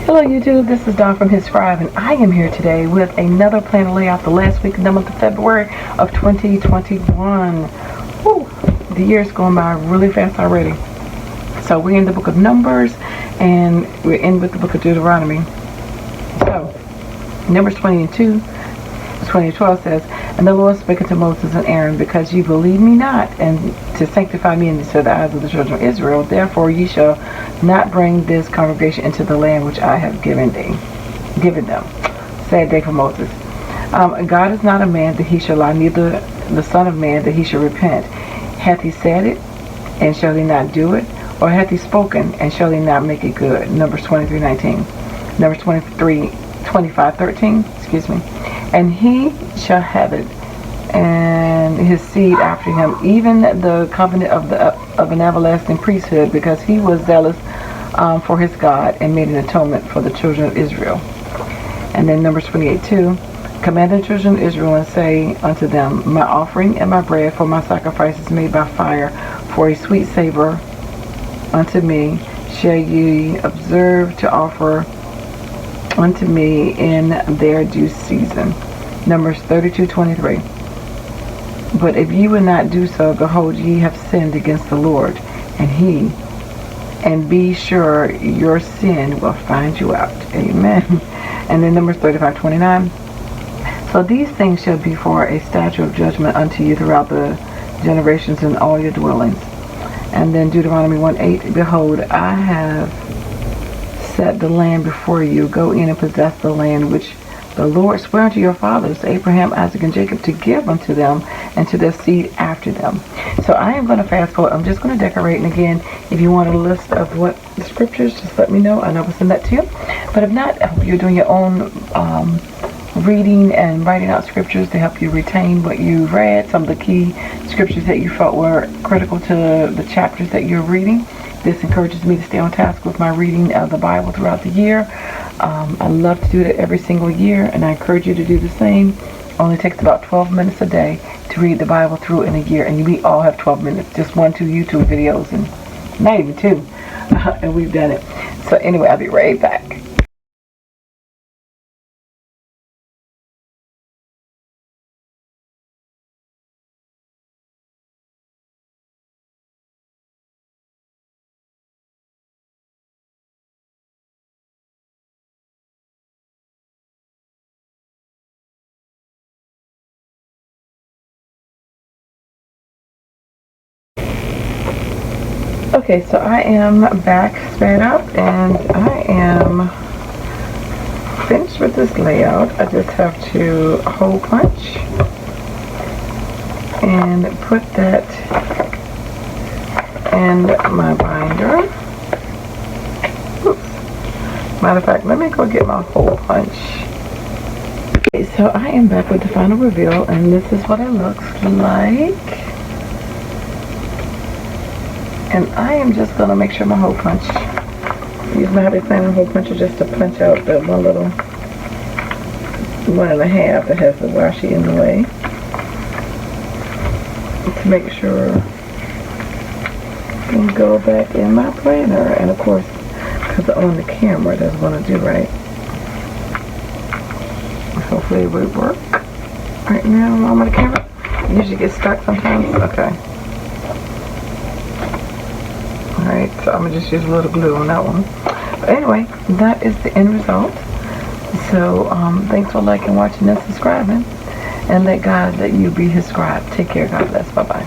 Hello YouTube, this is Dawn from hzscribe, and I am here today with another plan to lay out the last week of the month of February of 2021. Whew, the year's going by really fast already. So we're in the book of Numbers, and we're in with the book of Deuteronomy. So, Numbers 20:12 says, "And the Lord spake unto Moses and Aaron, because ye believe me not, and to sanctify me in the eyes of the children of Israel, therefore ye shall not bring this congregation into the land which I have given them." Sad day for Moses. God is not a man that he shall lie, neither the son of man that he shall repent. Hath he said it, and shall he not do it? Or hath he spoken, and shall he not make it good? Numbers 23:19. Numbers 25:13, "And he shall have it, and his seed after him, even the covenant of an everlasting priesthood, because he was zealous for his God, and made an atonement for the children of Israel." And then Numbers 28:2, "Command the children of Israel, and say unto them, My offering and my bread for my sacrifices made by fire, for a sweet savor unto me, shall ye observe to offer unto me in their due season." Numbers 32:23, "But if ye will not do so, behold, ye have sinned against the Lord, and be sure your sin will find you out." Amen. And then Numbers 35:29, "So these things shall be for a statute of judgment unto you throughout the generations in all your dwellings." And then Deuteronomy 1:8, "Behold, I have set the land before you. Go in and possess the land which the Lord sware unto your fathers, Abraham, Isaac, and Jacob, to give unto them and to their seed after them." So I am going to fast forward. I'm just going to decorate. And again, if you want a list of what the scriptures, just let me know. I know I'll send that to you. But if not, I hope you're doing your own reading and writing out scriptures to help you retain what you read, some of the key scriptures that you felt were critical to the chapters that you're reading. This encourages me to stay on task with my reading of the Bible throughout the year. I love to do that every single year, and I encourage you to do the same. It only takes about 12 minutes a day to read the Bible through in a year, and we all have 12 minutes, just 1-2 YouTube videos, and not even 2, and we've done it. So anyway, I'll be right back. Okay, so I am back sped up, and I am finished with this layout. I just have to hole punch and put that in my binder. Oops. Matter of fact, let me go get my hole punch. Okay, so I am back with the final reveal, and this is what it looks like. And I am just going to make sure my hole punch, use my happy planner hole puncher just to punch out the one little 1.5 that has the washi in the way, to make sure I can go back in my planner. And of course, because on the camera, that's going to do right. Hopefully it would work right now on the camera. It usually gets stuck sometimes. Okay. Alright, so I'm going to just use a little glue on that one. But anyway, that is the end result. So, thanks for liking, watching, and subscribing. And let God let you be his scribe. Take care. God bless. Bye-bye.